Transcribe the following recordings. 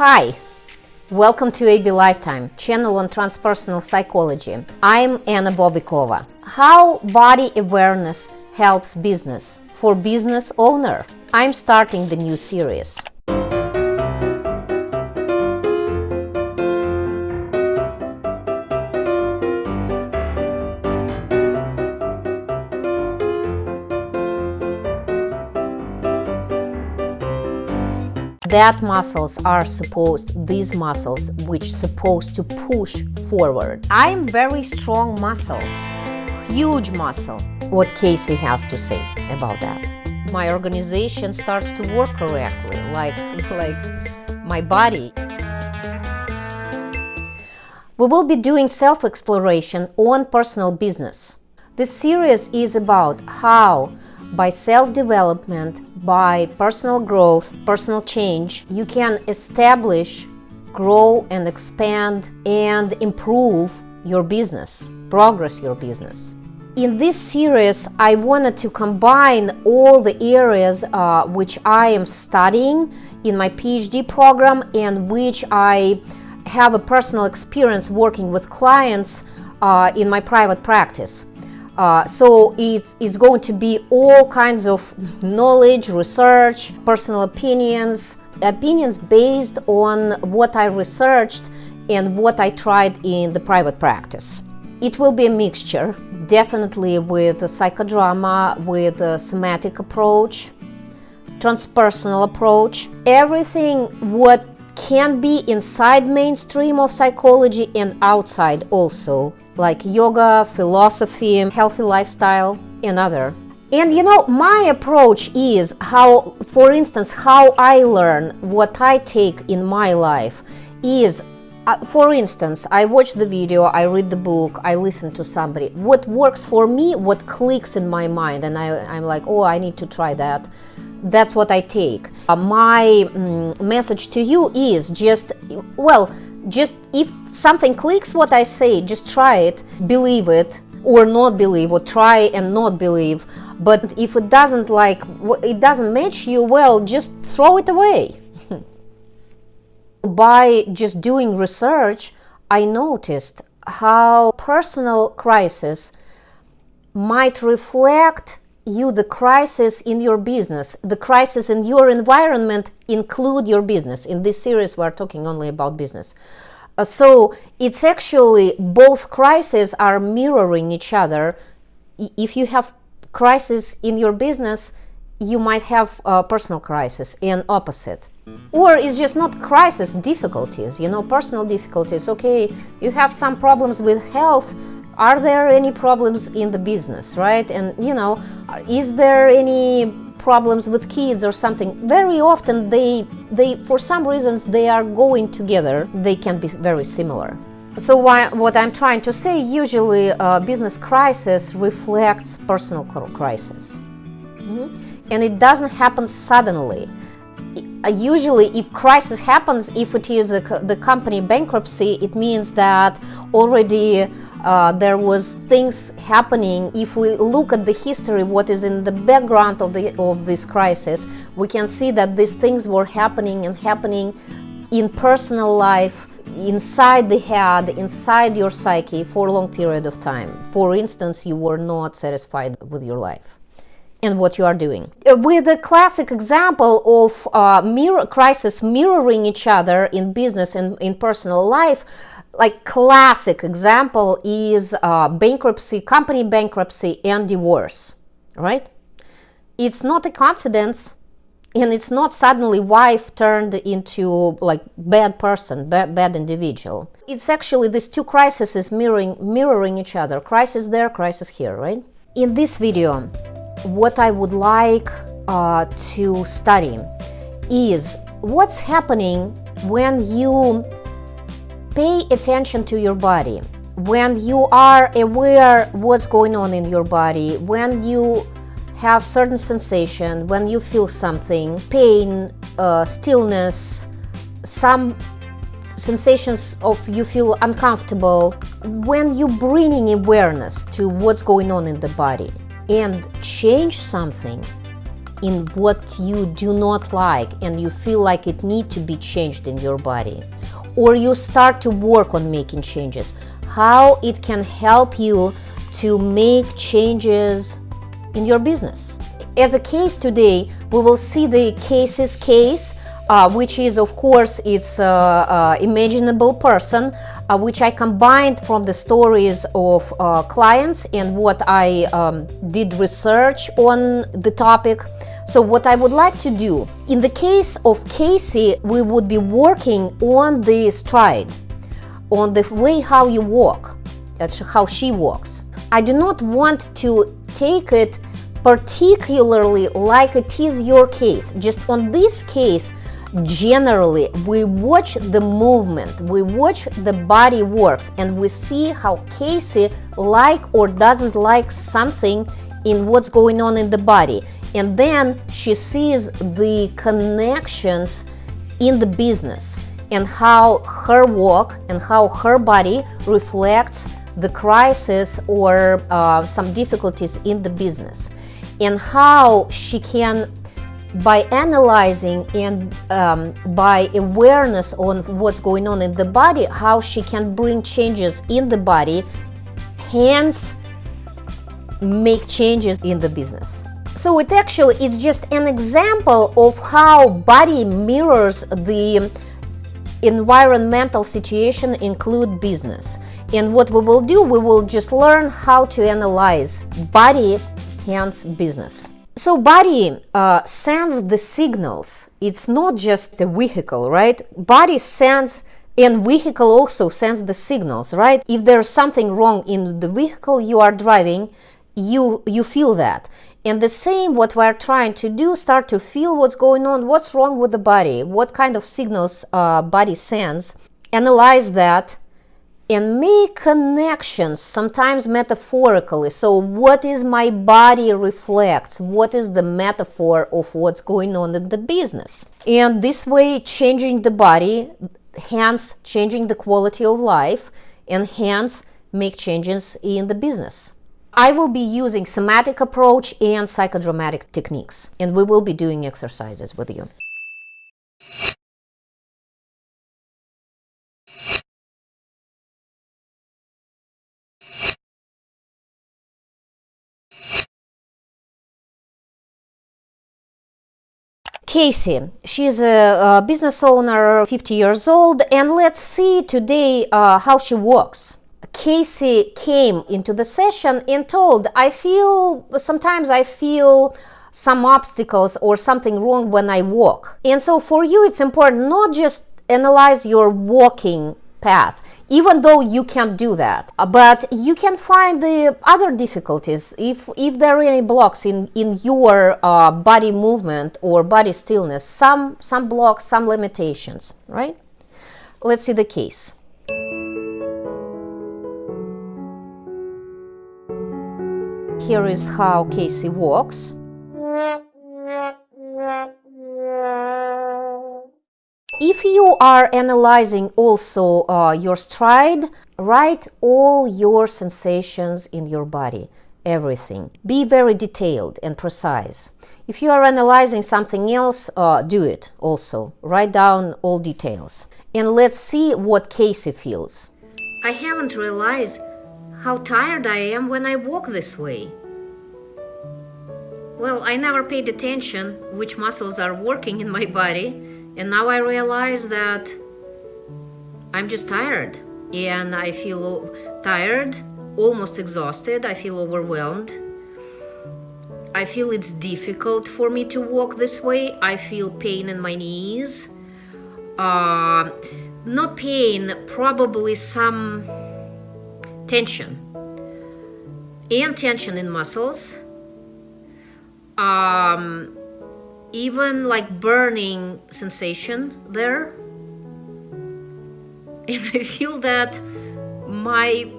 Hi, welcome to AB Lifetime, channel on transpersonal psychology. I'm Anna Bobikova. How body awareness helps business for business owner. I'm starting the new series. These muscles which supposed to push forward. I'm very strong muscle, huge muscle. What Casey has to say about that. My organization starts to work correctly, like my body. We will be doing self-exploration on personal business. This series is about how by self-development, by personal growth, personal change, you can establish, grow and expand and improve your business, progress your business. In this series, I wanted to combine all the areas which I am studying in my PhD program and which I have a personal experience working with clients in my private practice. So it is going to be all kinds of knowledge, research, personal opinions based on what I researched and what I tried in the private practice. It will be a mixture, definitely with a psychodrama, with a somatic approach, transpersonal approach, everything what can be inside mainstream of psychology and outside also, like yoga, philosophy, healthy lifestyle, and other. And you know, my approach is how, for instance, how I learn, what I take in my life is, for instance, I watch the video, I read the book, I listen to somebody. What works for me, what clicks in my mind, and I'm like, oh, I need to try that. That's what I take. My message to you is just if something clicks what I say, just try it, believe it or not believe, or try and not believe. But if it doesn't match you, well, just throw it away. By just doing research, I noticed how personal crisis might reflect the crisis in your business, the crisis in your environment include your business. In this series, we're talking only about business. So it's actually both crises are mirroring each other. If you have crisis in your business, you might have a personal crisis and opposite. Or it's just not crisis, difficulties, personal difficulties. Okay, you have some problems with health. Are there any problems in the business, right? And, is there any problems with kids or something? Very often they for some reasons, they are going together. They can be very similar. So what I'm trying to say, usually business crisis reflects personal crisis. And it doesn't happen suddenly. Usually, if crisis happens, if it is the company bankruptcy, it means that already there was things happening. If we look at the history, what is in the background of this crisis, we can see that these things were happening in personal life, inside the head, inside your psyche for a long period of time. For instance, you were not satisfied with your life and what you are doing. With a classic example of crisis mirroring each other in business and in personal life, like classic example is bankruptcy, company bankruptcy and divorce, right? It's not a coincidence, and it's not suddenly wife turned into like bad person, bad individual. It's actually these two crises mirroring each other. Crisis there, crisis here, right? In this video, what I would like to study is what's happening when you pay attention to your body, when you are aware what's going on in your body, when you have certain sensation, when you feel something, pain, stillness, some sensations of you feel uncomfortable, when you bringing awareness to what's going on in the body and change something, in what you do not like and you feel like it needs to be changed in your body, or you start to work on making changes, how it can help you to make changes in your business. As a case today, we will see the cases case, which is, of course, it's imaginable person, which I combined from the stories of clients and what I did research on the topic. So what I would like to do, in the case of Casey, we would be working on the stride, on the way how you walk, how she walks. I do not want to take it particularly like it is your case. Just on this case, generally, we watch the movement, we watch the body works, and we see how Casey like or doesn't like something in what's going on in the body. And then she sees the connections in the business and how her walk and how her body reflects the crisis or some difficulties in the business, and how she can, by analyzing and by awareness on what's going on in the body, how she can bring changes in the body, hence make changes in the business. So it's just an example of how body mirrors the environmental situation, include business. And what we will do, we will just learn how to analyze body, hence business. So body sends the signals. It's not just a vehicle, right? Body sends, and vehicle also sends the signals, right? If there's something wrong in the vehicle you are driving, you feel that. And the same, what we're trying to do, start to feel what's going on, what's wrong with the body, what kind of signals body sends, analyze that, and make connections, sometimes metaphorically. So what is my body reflects? What is the metaphor of what's going on in the business? And this way, changing the body, hence changing the quality of life, and hence make changes in the business. I will be using somatic approach and psychodramatic techniques, and we will be doing exercises with you. Casey, she's a business owner, 50 years old, and let's see today how she walks. Casey came into the session and told, sometimes I feel some obstacles or something wrong when I walk. And so for you, it's important not just analyze your walking path, even though you can't do that, but you can find the other difficulties if there are any blocks in your body movement or body stillness, some blocks, some limitations, right? Let's see the case. Here is how Casey walks. If you are analyzing also your stride, write all your sensations in your body, everything. Be very detailed and precise. If you are analyzing something else, do it also. Write down all details. And let's see what Casey feels. I haven't realized how tired I am when I walk this way. Well, I never paid attention which muscles are working in my body, and now I realize that I'm just tired, and I feel tired, almost exhausted, I feel overwhelmed. I feel it's difficult for me to walk this way. I feel pain in my knees. Not pain, probably some tension. And tension in muscles. Even like burning sensation there. And I feel that my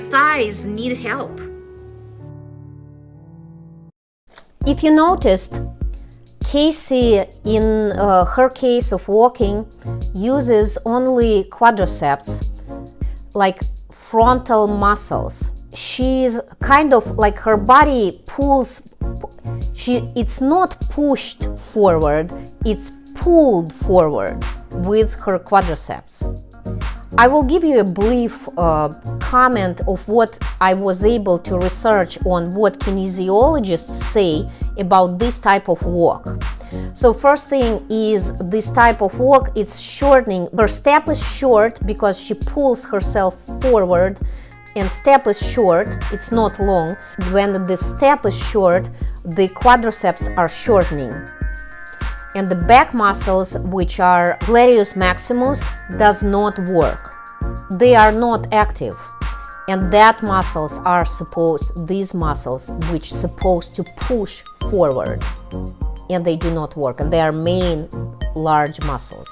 thighs need help. If you noticed, Casey, in her case of walking, uses only quadriceps, like frontal muscles. she's kind of like her body pulls, it's not pushed forward, it's pulled forward with her quadriceps. I will give you a brief comment of what I was able to research on what kinesiologists say about this type of walk. So first thing is this type of walk, it's shortening. Her step is short because she pulls herself forward, and step is short, it's not long. When the step is short, the quadriceps are shortening. And the back muscles, which are gluteus maximus, does not work. They are not active. And that muscles are these muscles which supposed to push forward. And they do not work. And they are main large muscles.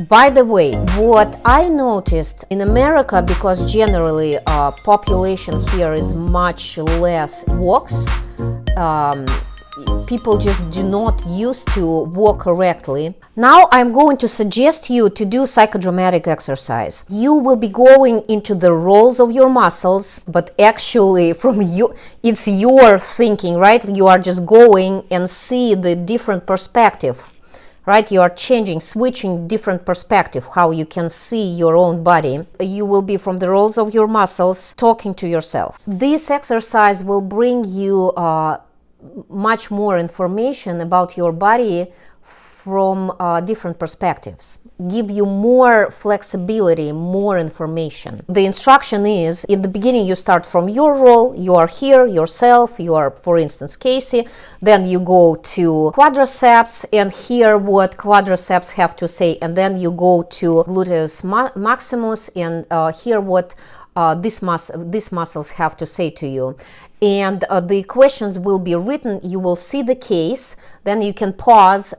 By the way, what I noticed in America, because generally population here is much less walks, people just do not used to walk correctly. Now I'm going to suggest you to do psychodramatic exercise. You will be going into the roles of your muscles, but actually from you, it's your thinking, right? You are just going and see the different perspective. Right, you are changing, switching different perspective, how you can see your own body. You will be from the roles of your muscles, talking to yourself. This exercise will bring you much more information about your body from different perspectives, give you more flexibility, more information. The instruction is, in the beginning you start from your role, you are here, yourself, you are, for instance, Casey, then you go to quadriceps and hear what quadriceps have to say, and then you go to gluteus maximus and hear what these muscles have to say to you. And the questions will be written, you will see the case, then you can pause,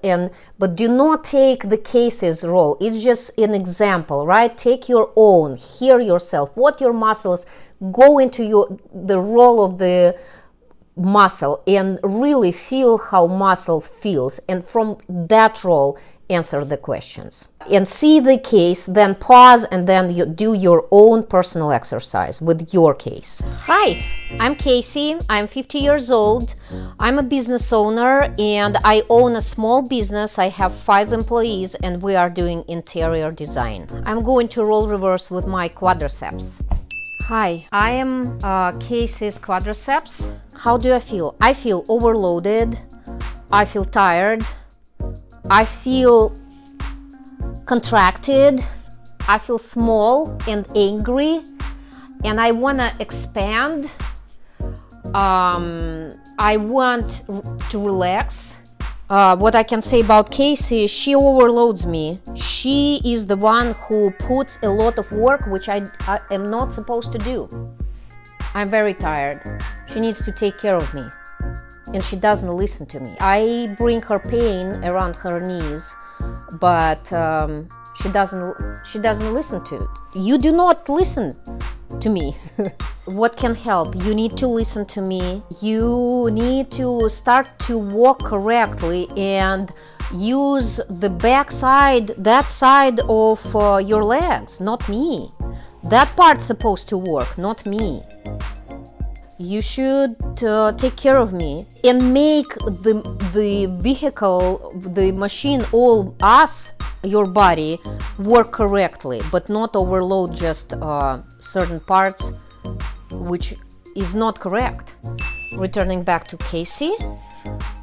but do not take the case's role. It's just an example, right? Take your own, hear yourself, what your muscles, go into the role of the muscle and really feel how muscle feels, and from that role answer the questions and see the case, then pause, and then you do your own personal exercise with your case. Hi, I'm Casey. I'm 50 years old. I'm a business owner and I own a small business. I have 5 employees and we are doing interior design. I'm going to roll reverse with my quadriceps. Hi, I am Casey's quadriceps. How do I feel? I feel overloaded. I feel tired. I feel contracted, I feel small and angry, and I want to expand. I want to relax. What I can say about Casey, she overloads me. She is the one who puts a lot of work which I am not supposed to do. I'm very tired. She needs to take care of me. And she doesn't listen to me. I bring her pain around her knees, but she doesn't listen to it. You do not listen to me. What can help? You need to listen to me. You need to start to walk correctly and use the back side, that side of your legs, not me. That part's supposed to work, not me. You should take care of me and make the vehicle, the machine, all us, your body, work correctly, but not overload just certain parts, which is not correct. Returning back to Casey,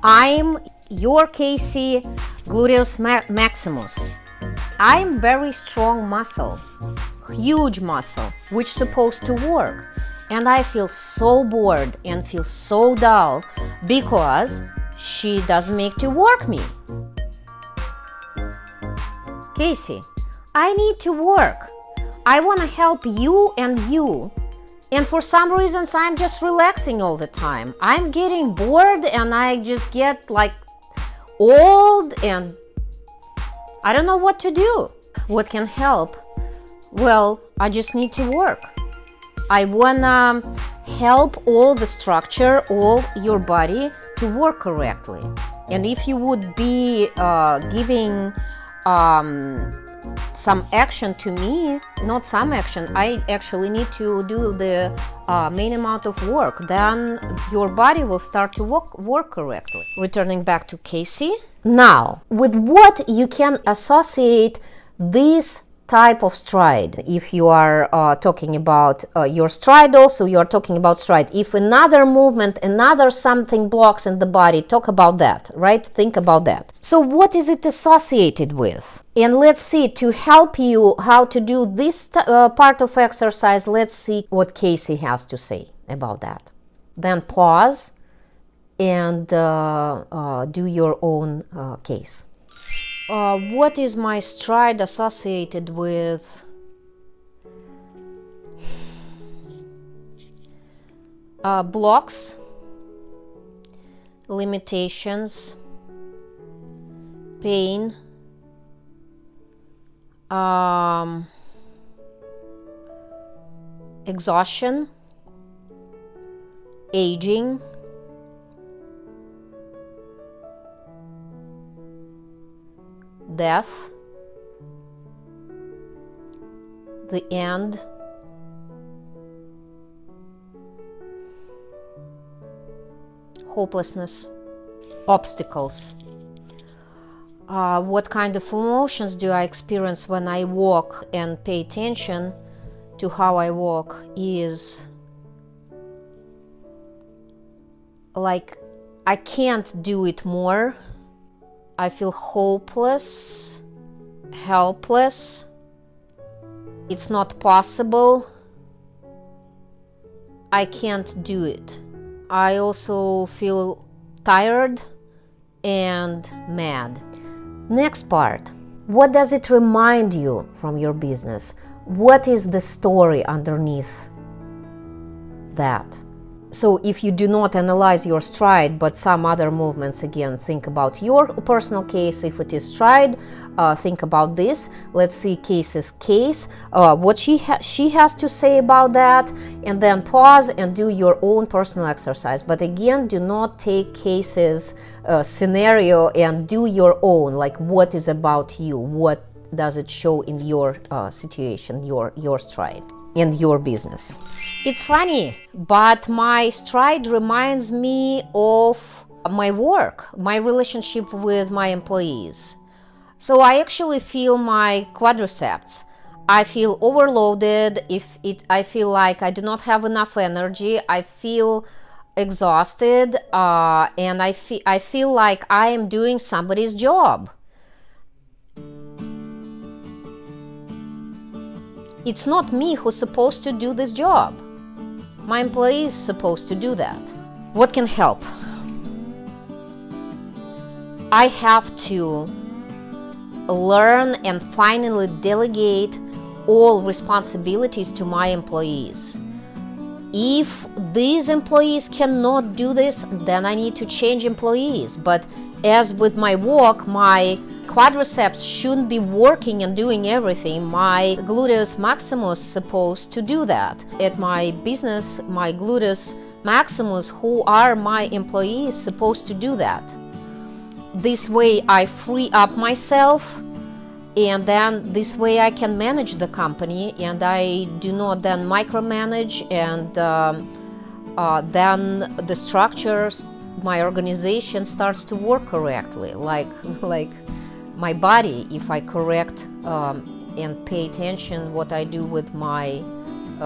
I'm your Casey gluteus maximus. I'm very strong muscle, huge muscle, which supposed to work. And I feel so bored and feel so dull because she doesn't make to work me. Casey, I need to work. I want to help you and you. And for some reasons, I'm just relaxing all the time. I'm getting bored and I just get like old and I don't know what to do. What can help? Well, I just need to work. I wanna help all the structure, all your body to work correctly. And if you would be giving some action to me, not some action, I actually need to do the main amount of work, then your body will start to work correctly. Returning back to Casey. Now, with what you can associate this type of stride? If you are talking about your stride, also you are talking about stride. If another movement, another something blocks in the body, talk about that, right? Think about that. So what is it associated with? And let's see, to help you how to do this part of exercise, let's see what Casey has to say about that. Then pause and do your own case. What is my stride associated with? Blocks, limitations, pain, exhaustion, aging, death, the end, hopelessness, obstacles. What kind of emotions do I experience when I walk, and pay attention to how I walk is like I can't do it more. I feel hopeless, helpless, it's not possible, I can't do it. I also feel tired and mad. Next part, what does it remind you from your business? What is the story underneath that? So if you do not analyze your stride, but some other movements, again, think about your personal case. If it is stride, think about this. Let's see Casey's case, what she has to say about that, and then pause and do your own personal exercise. But again, do not take Casey's scenario and do your own, like what is about you, what does it show in your situation, your stride and your business. It's funny, but my stride reminds me of my work, my relationship with my employees. So I actually feel my quadriceps. I feel overloaded. I feel like I do not have enough energy. I feel exhausted, and I feel like I am doing somebody's job. It's not me who's supposed to do this job. My employee is supposed to do that. What can help? I have to learn and finally delegate all responsibilities to my employees. If these employees cannot do this, then I need to change employees. But as with my work, my quadriceps shouldn't be working and doing everything. My gluteus maximus is supposed to do that. At my business, my gluteus maximus, who are my employees, supposed to do that. This way I free up myself, and then this way I can manage the company, and I do not then micromanage, and then the structures, my organization starts to work correctly, like my body, if I correct and pay attention what I do with my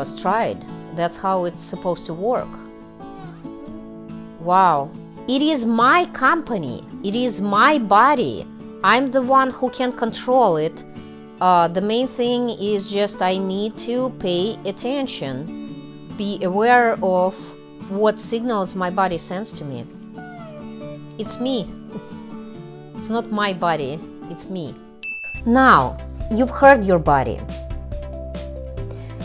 stride. That's how it's supposed to work. Wow. It is my company. It is my body. I'm the one who can control it. The main thing is just I need to pay attention, be aware of what signals my body sends to me. It's me. It's not my body. It's me. Now, you've heard your body.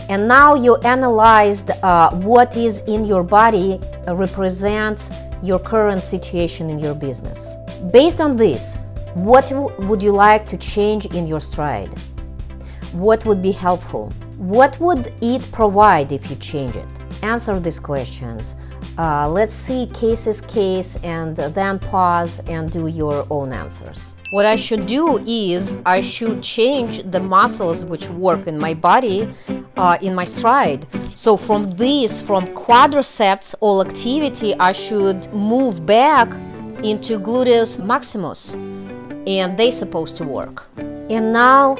And now you analyzed what is in your body represents your current situation in your business. Based on this, what would you like to change in your stride? What would be helpful? What would it provide if you change it? Answer these questions. Let's see case and then pause and do your own answers. What I should do is I should change the muscles which work in my body in my stride. So from quadriceps, all activity, I should move back into gluteus maximus, and they're supposed to work. And now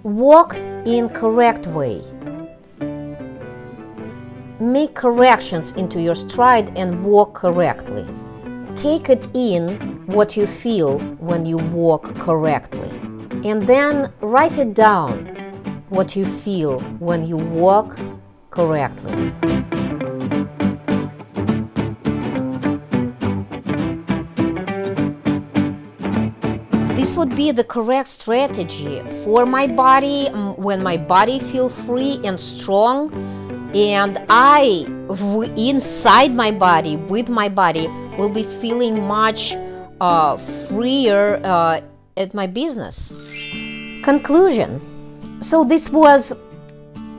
walk in correct way. Make corrections into your stride and walk correctly. Take it in what you feel when you walk correctly. And then write it down what you feel when you walk correctly. This would be the correct strategy for my body when my body feels free and strong, and I, inside my body, with my body, will be feeling much freer at my business. Conclusion. So this was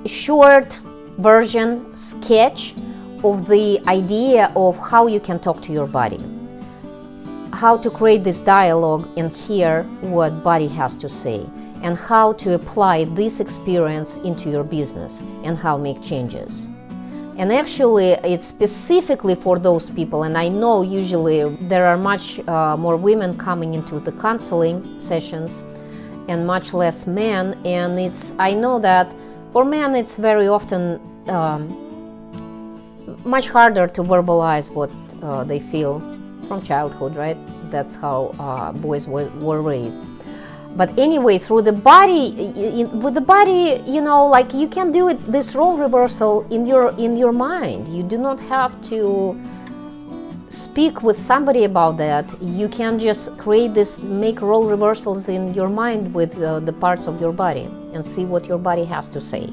a short version, sketch of the idea of how you can talk to your body, how to create this dialogue and hear what body has to say, and how to apply this experience into your business and how make changes. And actually, it's specifically for those people, and I know usually there are much more women coming into the counseling sessions and much less men, and I know that for men it's very often much harder to verbalize what they feel from childhood, right? That's how boys were raised. But anyway, through the body, with the body, you know, like you can do it, this role reversal in your mind. You do not have to speak with somebody about that. You can just make role reversals in your mind with the parts of your body and see what your body has to say.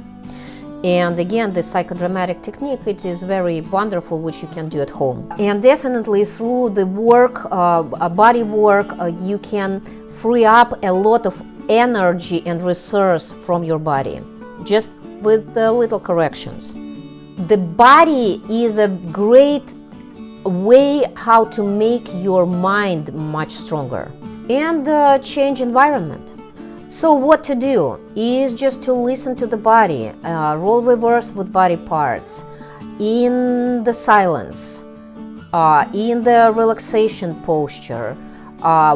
And again, the psychodramatic technique, it is very wonderful, which you can do at home. And definitely through the work, body work, you can free up a lot of energy and resource from your body, just with little corrections. The body is a great way how to make your mind much stronger and change environment. So what to do is just to listen to the body, role reverse with body parts, in the silence, in the relaxation posture,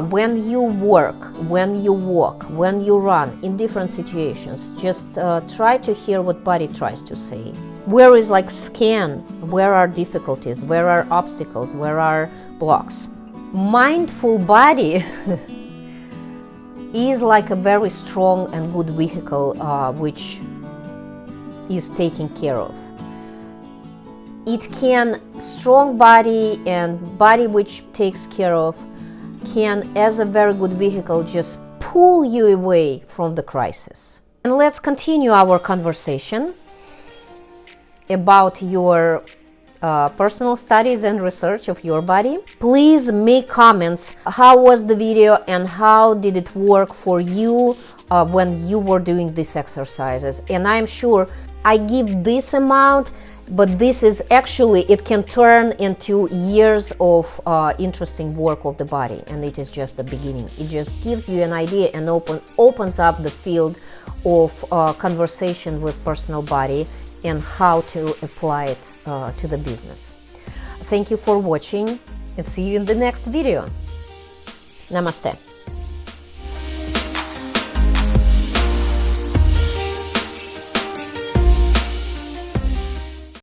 when you work, when you walk, when you run, in different situations. Just try to hear what body tries to say. Where is like scan, where are difficulties, where are obstacles, where are blocks. Mindful body is like a very strong and good vehicle which is taken care of. It can, strong body and body which takes care of, can, as a very good vehicle, just pull you away from the crisis. And let's continue our conversation about your personal studies and research of your body. Please make comments. How was the video and how did it work for you when you were doing these exercises? And I'm sure I give this amount, but this is actually, it can turn into years of interesting work of the body, and it is just the beginning. It just gives you an idea and opens up the field of conversation with personal body and how to apply it to the business. Thank you for watching and see you in the next video. Namaste.